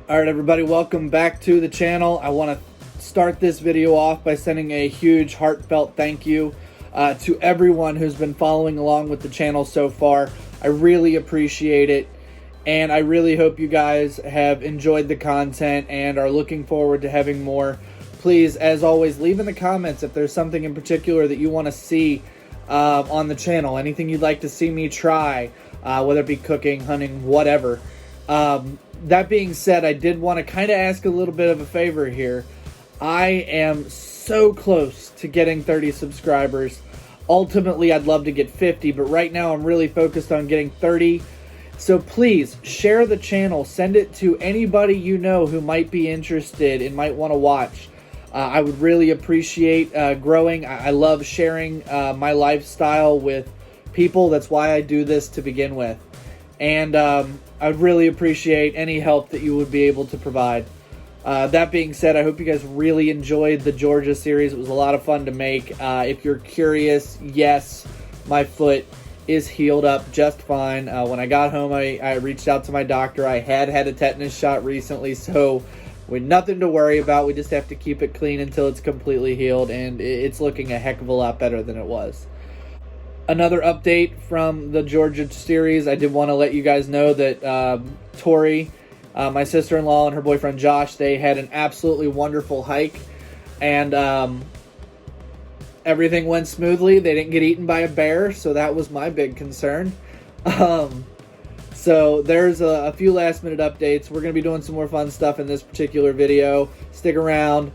Alright everybody, welcome back to the channel. I want to start this video off by sending a huge heartfelt thank you to everyone who's been following along with the channel so far. I really appreciate it, and I really hope you guys have enjoyed the content and are looking forward to having more. Please, as always, leave in the comments if there's something in particular that you want to see on the channel. Anything you'd like to see me try, whether it be cooking, hunting, whatever. That being said, I did want to kind of ask a little bit of a favor here. I am so close to getting 30 subscribers. Ultimately, I'd love to get 50, but right now I'm really focused on getting 30. So please, share the channel. Send it to anybody you know who might be interested and might want to watch. I would really appreciate growing. I love sharing my lifestyle with people. That's why I do this to begin with. And I'd really appreciate any help that you would be able to provide. That being said, I hope you guys really enjoyed the Georgia series. It was a lot of fun to make. If you're curious, yes, my foot is healed up just fine. When I got home, I reached out to my doctor. I had a tetanus shot recently, so we're nothing to worry about. We just have to keep it clean until it's completely healed, and it's looking a heck of a lot better than it was. Another update from the Georgia series, I did want to let you guys know that Tori, my sister-in-law, and her boyfriend Josh, they had an absolutely wonderful hike, and everything went smoothly. They didn't get eaten by a bear, so that was my big concern. So there's a few last-minute updates. We're going to be doing some more fun stuff in this particular video. Stick around,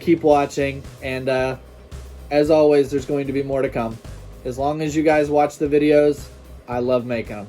keep watching, and as always, there's going to be more to come. As long as you guys watch the videos, I love making them.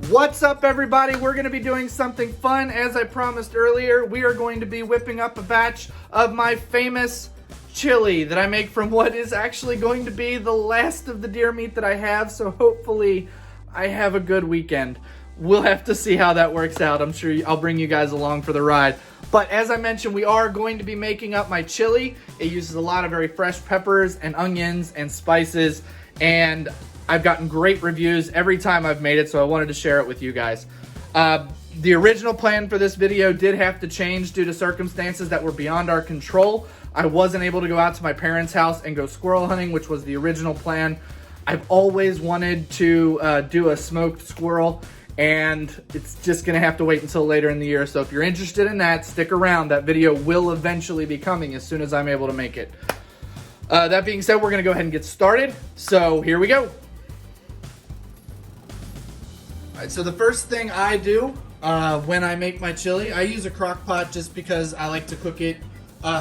What's up, everybody? We're going to be doing something fun. As I promised earlier, we are going to be whipping up a batch of my famous chili that I make from what is actually going to be the last of the deer meat that I have, so hopefully I have a good weekend. We'll have to see how that works out. I'm sure I'll bring you guys along for the ride. But as I mentioned, we are going to be making up my chili. It uses a lot of very fresh peppers and onions and spices, and I've gotten great reviews every time I've made it, so I wanted to share it with you guys. The original plan for this video did have to change due to circumstances that were beyond our control. I wasn't able to go out to my parents' house and go squirrel hunting, which was the original plan. I've always wanted to do a smoked squirrel, and it's just gonna have to wait until later in the year. So if you're interested in that, stick around. That video will eventually be coming as soon as I'm able to make it. That being said, we're gonna go ahead and get started. So here we go. Alright, so the first thing I do when I make my chili, I use a crock pot just because I like to cook it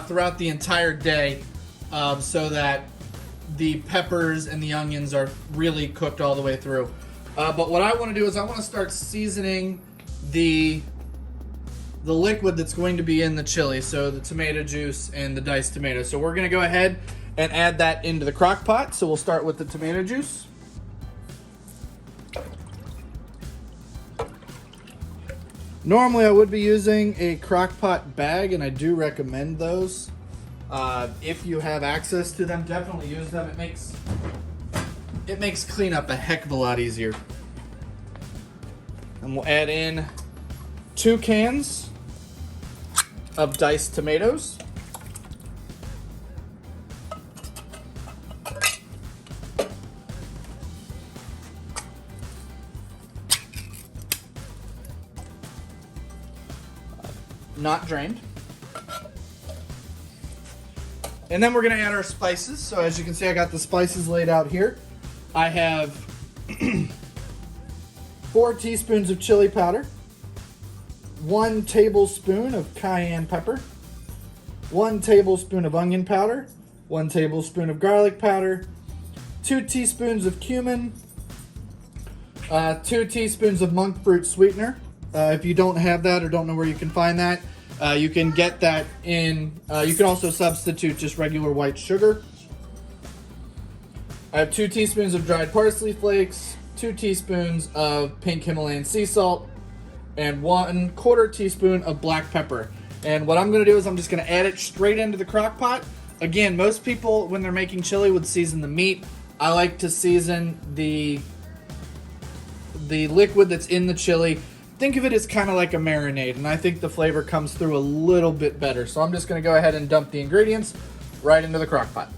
throughout the entire day so that the peppers and the onions are really cooked all the way through. But what I want to do is I want to start seasoning the liquid that's going to be in the chili, so the tomato juice and the diced tomatoes. So we're going to go ahead and add that into the crock pot. So we'll start with the tomato juice. Normally I would be using a crock pot bag, and I do recommend those. If you have access to them, definitely use them. It makes cleanup a heck of a lot easier. And we'll add in 2 cans of diced tomatoes. Not drained. And then we're going to add our spices. So as you can see, I got the spices laid out here. I have 4 teaspoons of chili powder, 1 tablespoon of cayenne pepper, 1 tablespoon of onion powder, 1 tablespoon of garlic powder, 2 teaspoons of cumin, 2 teaspoons of monk fruit sweetener. If you don't have that or don't know where you can find that, you can get that in, you can also substitute just regular white sugar. I have 2 teaspoons of dried parsley flakes, 2 teaspoons of pink Himalayan sea salt, and 1/4 teaspoon of black pepper. And what I'm going to do is I'm just going to add it straight into the crock pot. Again, most people, when they're making chili, would season the meat. I like to season the liquid that's in the chili. Think of it as kind of like a marinade, and I think the flavor comes through a little bit better. So I'm just going to go ahead and dump the ingredients right into the crock pot.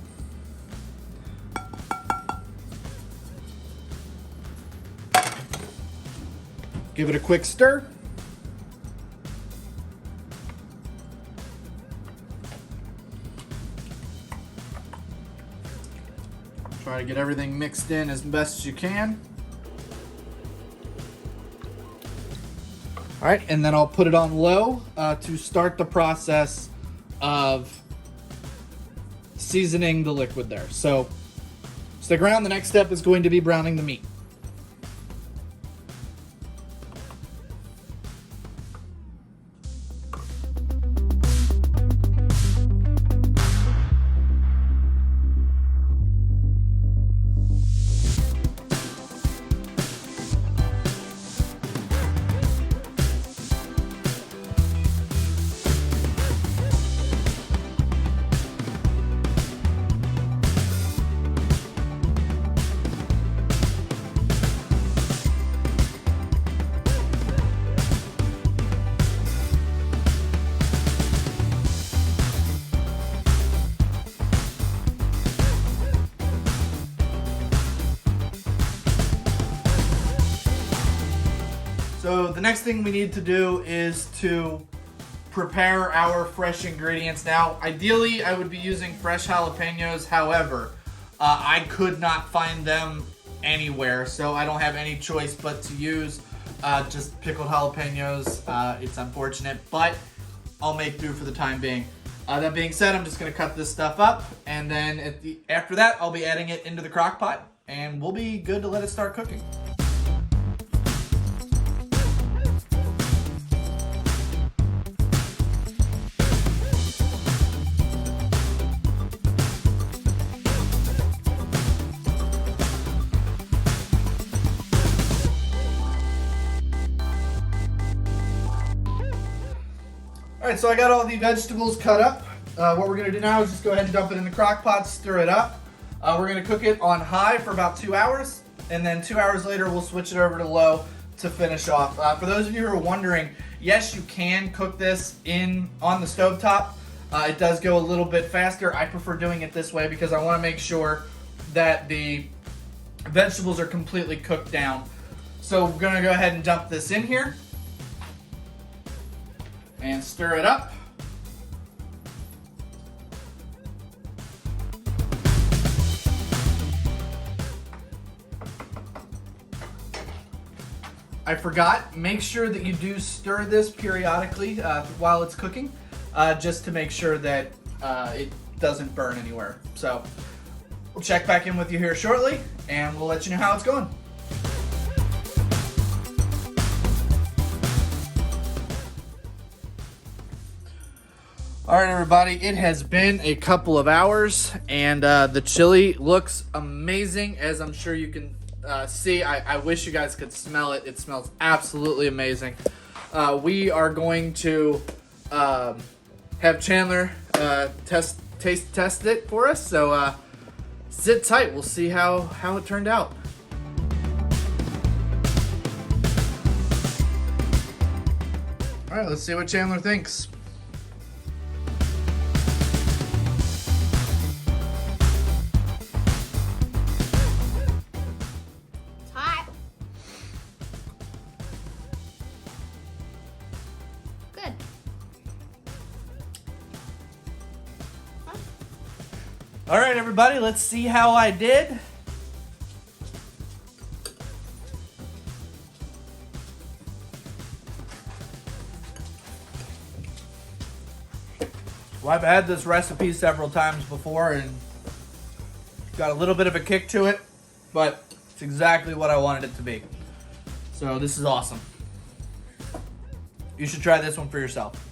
Give it a quick stir. Try to get everything mixed in as best as you can. All right, and then I'll put it on low to start the process of seasoning the liquid there. So stick around. The next step is going to be browning the meat. So the next thing we need to do is to prepare our fresh ingredients. Now, ideally, I would be using fresh jalapeños. However, I could not find them anywhere, so I don't have any choice but to use just pickled jalapeños. It's unfortunate, but I'll make do for the time being. That being said, I'm just going to cut this stuff up, and then after that, I'll be adding it into the crock pot, and we'll be good to let it start cooking. Alright, so I got all the vegetables cut up. What we're going to do now is just go ahead and dump it in the crock pot, stir it up. We're going to cook it on high for about 2 hours, and then 2 hours later we'll switch it over to low to finish off. For those of you who are wondering, yes, you can cook this on the stovetop. It does go a little bit faster. I prefer doing it this way because I want to make sure that the vegetables are completely cooked down. So we're going to go ahead and dump this in here and stir it up. I forgot, make sure that you do stir this periodically while it's cooking, just to make sure that it doesn't burn anywhere. So we'll check back in with you here shortly, and we'll let you know how it's going. All right, everybody, it has been a couple of hours, and the chili looks amazing, as I'm sure you can see. I wish you guys could smell it. It smells absolutely amazing. We are going to have Chandler test it for us, so sit tight. We'll see how it turned out. All right, let's see what Chandler thinks. All right, everybody, let's see how I did. Well, I've had this recipe several times before and got a little bit of a kick to it, but it's exactly what I wanted it to be. So this is awesome. You should try this one for yourself.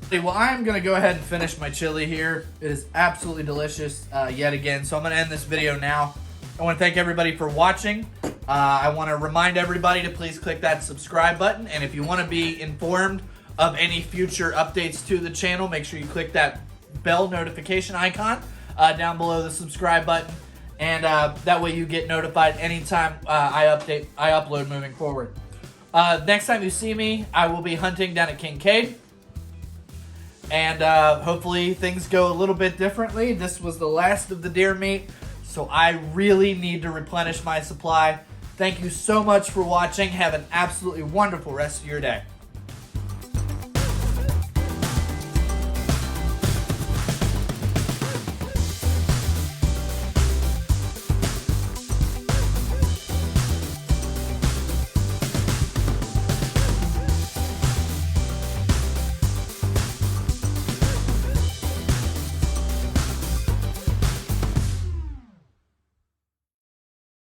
Okay, well, I'm going to go ahead and finish my chili here. It is absolutely delicious yet again. So I'm going to end this video now. I want to thank everybody for watching. I want to remind everybody to please click that subscribe button. And if you want to be informed of any future updates to the channel, make sure you click that bell notification icon down below the subscribe button. And that way you get notified anytime I upload moving forward. Next time you see me, I will be hunting down at Kincaid. And hopefully things go a little bit differently. This was the last of the deer meat, so I really need to replenish my supply. Thank you so much for watching. Have an absolutely wonderful rest of your day.